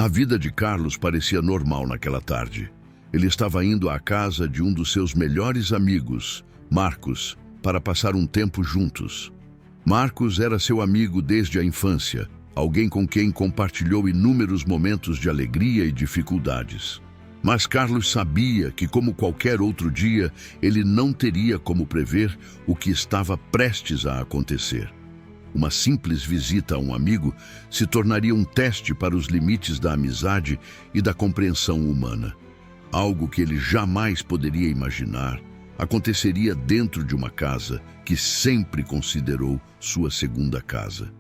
A vida de Carlos parecia normal naquela tarde. Ele estava indo à casa de um dos seus melhores amigos, Marcos, para passar um tempo juntos. Marcos era seu amigo desde a infância, alguém com quem compartilhou inúmeros momentos de alegria e dificuldades. Mas Carlos sabia que, como qualquer outro dia, ele não teria como prever o que estava prestes a acontecer. Uma simples visita a um amigo se tornaria um teste para os limites da amizade e da compreensão humana. Algo que ele jamais poderia imaginar aconteceria dentro de uma casa que sempre considerou sua segunda casa.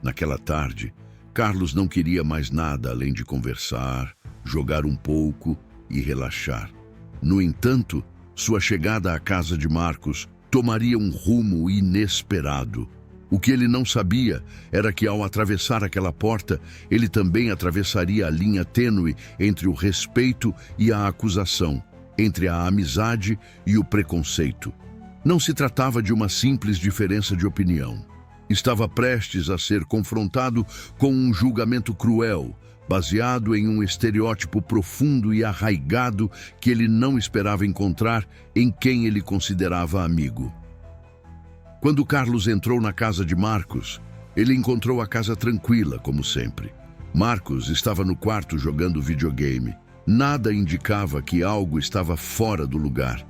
Naquela tarde, Carlos não queria mais nada além de conversar, jogar um pouco e relaxar. No entanto, sua chegada à casa de Marcos tomaria um rumo inesperado. O que ele não sabia era que, ao atravessar aquela porta, ele também atravessaria a linha tênue entre o respeito e a acusação, entre a amizade e o preconceito. Não se tratava de uma simples diferença de opinião. Estava prestes a ser confrontado com um julgamento cruel, baseado em um estereótipo profundo e arraigado que ele não esperava encontrar em quem ele considerava amigo. Quando Carlos entrou na casa de Marcos, ele encontrou a casa tranquila, como sempre. Marcos estava no quarto jogando videogame. Nada indicava que algo estava fora do lugar.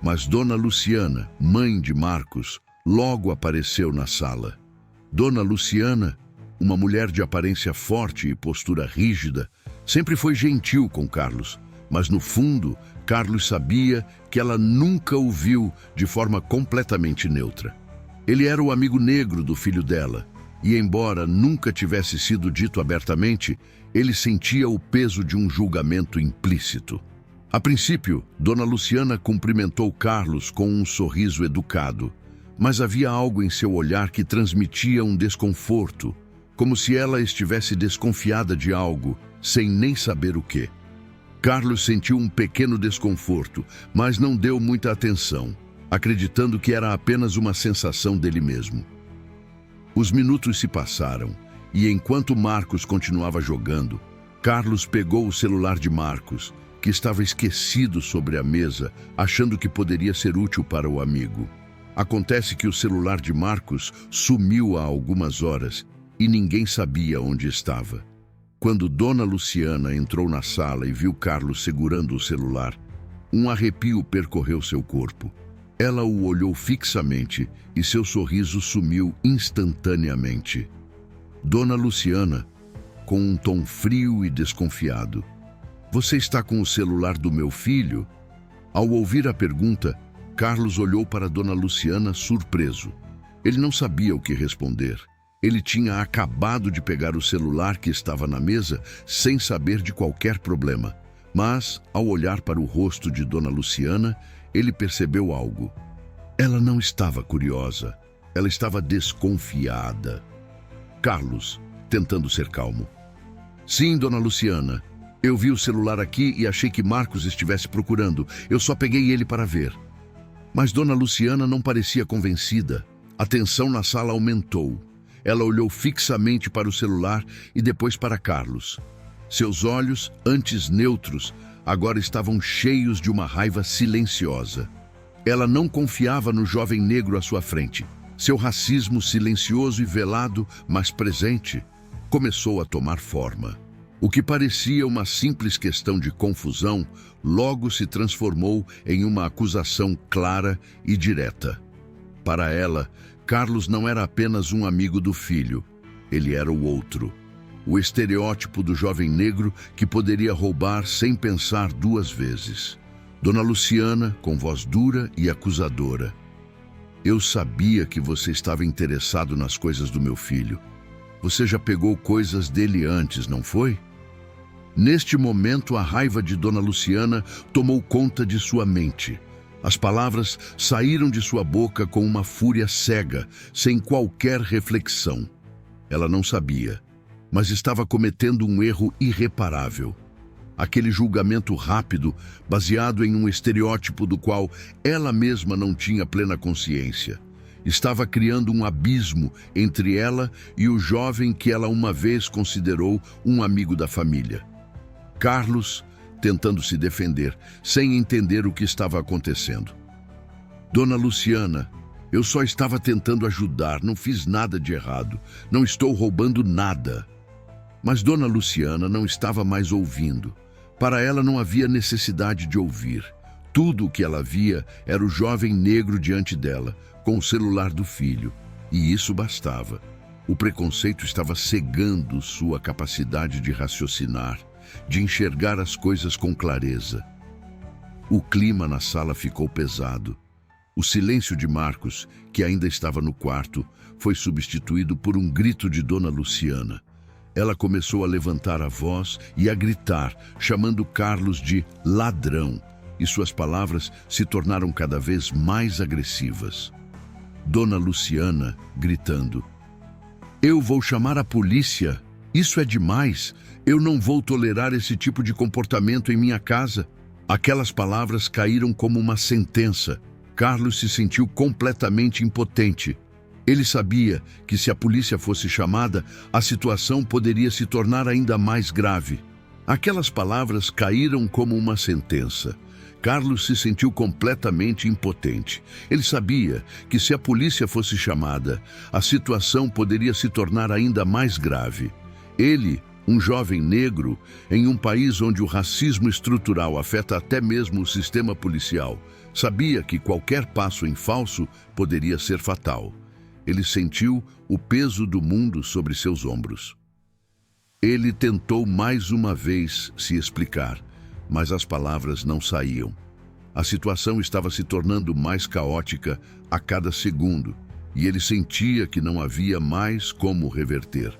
Mas Dona Luciana, mãe de Marcos, logo apareceu na sala. Dona Luciana, uma mulher de aparência forte e postura rígida, sempre foi gentil com Carlos, mas no fundo, Carlos sabia que ela nunca o viu de forma completamente neutra. Ele era o amigo negro do filho dela, e embora nunca tivesse sido dito abertamente, ele sentia o peso de um julgamento implícito. A princípio, Dona Luciana cumprimentou Carlos com um sorriso educado, mas havia algo em seu olhar que transmitia um desconforto, como se ela estivesse desconfiada de algo, sem nem saber o quê. Carlos sentiu um pequeno desconforto, mas não deu muita atenção, acreditando que era apenas uma sensação dele mesmo. Os minutos se passaram, e enquanto Marcos continuava jogando, Carlos pegou o celular de Marcos, que estava esquecido sobre a mesa, achando que poderia ser útil para o amigo. Acontece que o celular de Marcos sumiu há algumas horas e ninguém sabia onde estava. Quando Dona Luciana entrou na sala e viu Carlos segurando o celular, um arrepio percorreu seu corpo. Ela o olhou fixamente e seu sorriso sumiu instantaneamente. Dona Luciana, com um tom frio e desconfiado: "Você está com o celular do meu filho?" Ao ouvir a pergunta, Carlos olhou para Dona Luciana surpreso. Ele não sabia o que responder. Ele tinha acabado de pegar o celular que estava na mesa sem saber de qualquer problema. Mas, ao olhar para o rosto de Dona Luciana, ele percebeu algo. Ela não estava curiosa, ela estava desconfiada. Carlos, tentando ser calmo: "Sim, Dona Luciana, eu vi o celular aqui e achei que Marcos estivesse procurando. Eu só peguei ele para ver." Mas Dona Luciana não parecia convencida. A tensão na sala aumentou. Ela olhou fixamente para o celular e depois para Carlos. Seus olhos, antes neutros, agora estavam cheios de uma raiva silenciosa. Ela não confiava no jovem negro à sua frente. Seu racismo silencioso e velado, mas presente, começou a tomar forma. O que parecia uma simples questão de confusão, logo se transformou em uma acusação clara e direta. Para ela, Carlos não era apenas um amigo do filho, ele era o outro. O estereótipo do jovem negro que poderia roubar sem pensar duas vezes. Dona Luciana, com voz dura e acusadora: "Eu sabia que você estava interessado nas coisas do meu filho. Você já pegou coisas dele antes, não foi?" Neste momento, a raiva de Dona Luciana tomou conta de sua mente. As palavras saíram de sua boca com uma fúria cega, sem qualquer reflexão. Ela não sabia, mas estava cometendo um erro irreparável. Aquele julgamento rápido, baseado em um estereótipo do qual ela mesma não tinha plena consciência. Estava criando um abismo entre ela e o jovem que ela uma vez considerou um amigo da família. Carlos, tentando se defender, sem entender o que estava acontecendo. Dona Luciana, eu só estava tentando ajudar, não fiz nada de errado, não estou roubando nada. Mas Dona Luciana não estava mais ouvindo. Para ela não havia necessidade de ouvir. Tudo o que ela via era o jovem negro diante dela, com o celular do filho. E isso bastava. O preconceito estava cegando sua capacidade de raciocinar, de enxergar as coisas com clareza. O clima na sala ficou pesado. O silêncio de Marcos, que ainda estava no quarto, foi substituído por um grito de Dona Luciana. Ela começou a levantar a voz e a gritar, chamando Carlos de ladrão, e suas palavras se tornaram cada vez mais agressivas. Dona Luciana gritando: "Eu vou chamar a polícia! Isso é demais! Eu não vou tolerar esse tipo de comportamento em minha casa!" Aquelas palavras caíram como uma sentença. Carlos se sentiu completamente impotente. Ele sabia que se a polícia fosse chamada, a situação poderia se tornar ainda mais grave. Aquelas palavras caíram como uma sentença. Carlos se sentiu completamente impotente. Ele sabia que se a polícia fosse chamada, a situação poderia se tornar ainda mais grave. Ele, um jovem negro, em um país onde o racismo estrutural afeta até mesmo o sistema policial, sabia que qualquer passo em falso poderia ser fatal. Ele sentiu o peso do mundo sobre seus ombros. Ele tentou mais uma vez se explicar, mas as palavras não saíam. A situação estava se tornando mais caótica a cada segundo, e ele sentia que não havia mais como reverter.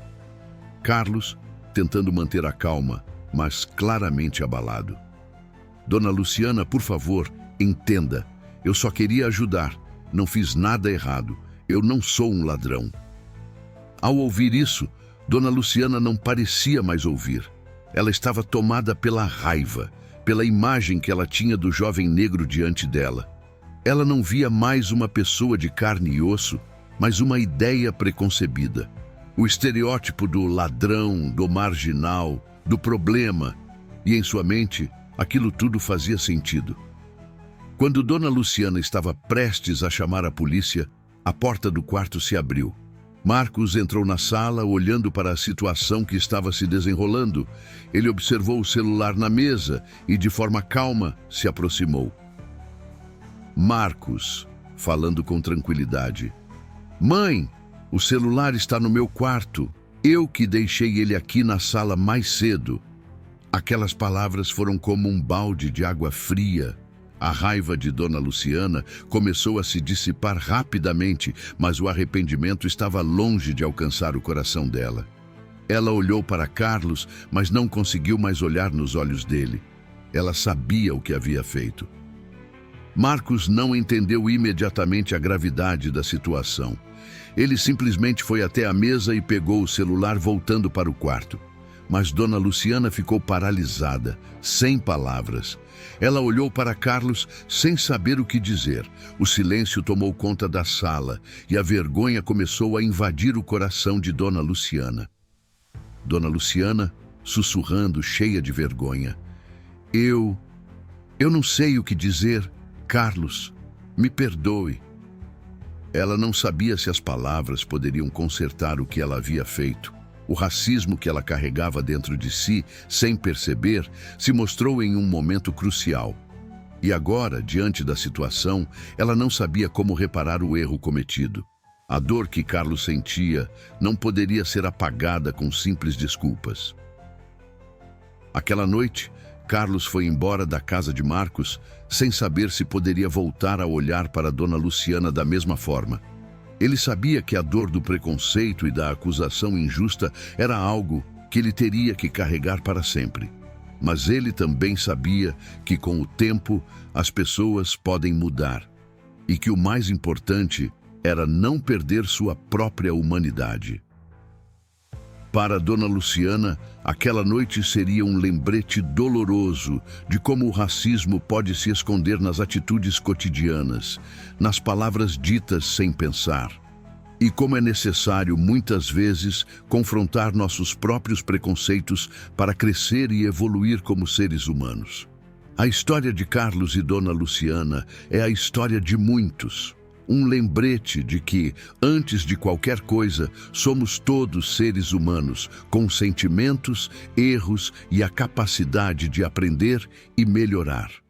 Carlos, tentando manter a calma, mas claramente abalado. "Dona Luciana, por favor, entenda. Eu só queria ajudar. Não fiz nada errado. Eu não sou um ladrão." Ao ouvir isso, Dona Luciana não parecia mais ouvir. Ela estava tomada pela raiva, pela imagem que ela tinha do jovem negro diante dela. Ela não via mais uma pessoa de carne e osso, mas uma ideia preconcebida. O estereótipo do ladrão, do marginal, do problema. E em sua mente, aquilo tudo fazia sentido. Quando Dona Luciana estava prestes a chamar a polícia, a porta do quarto se abriu. Marcos entrou na sala, olhando para a situação que estava se desenrolando. Ele observou o celular na mesa e, de forma calma, se aproximou. Marcos, falando com tranquilidade: "Mãe, o celular está no meu quarto. Eu que deixei ele aqui na sala mais cedo." Aquelas palavras foram como um balde de água fria. A raiva de Dona Luciana começou a se dissipar rapidamente, mas o arrependimento estava longe de alcançar o coração dela. Ela olhou para Carlos, mas não conseguiu mais olhar nos olhos dele. Ela sabia o que havia feito. Marcos não entendeu imediatamente a gravidade da situação. Ele simplesmente foi até a mesa e pegou o celular, voltando para o quarto. Mas Dona Luciana ficou paralisada, sem palavras. Ela olhou para Carlos sem saber o que dizer. O silêncio tomou conta da sala e a vergonha começou a invadir o coração de Dona Luciana. Dona Luciana, sussurrando, cheia de vergonha: Eu não sei o que dizer, Carlos. Me perdoe." Ela não sabia se as palavras poderiam consertar o que ela havia feito. O racismo que ela carregava dentro de si, sem perceber, se mostrou em um momento crucial. E agora, diante da situação, ela não sabia como reparar o erro cometido. A dor que Carlos sentia não poderia ser apagada com simples desculpas. Aquela noite, Carlos foi embora da casa de Marcos sem saber se poderia voltar a olhar para Dona Luciana da mesma forma. Ele sabia que a dor do preconceito e da acusação injusta era algo que ele teria que carregar para sempre. Mas ele também sabia que, com o tempo, as pessoas podem mudar e que o mais importante era não perder sua própria humanidade. Para Dona Luciana, aquela noite seria um lembrete doloroso de como o racismo pode se esconder nas atitudes cotidianas, nas palavras ditas sem pensar. E como é necessário, muitas vezes, confrontar nossos próprios preconceitos para crescer e evoluir como seres humanos. A história de Carlos e Dona Luciana é a história de muitos. Um lembrete de que, antes de qualquer coisa, somos todos seres humanos, com sentimentos, erros e a capacidade de aprender e melhorar.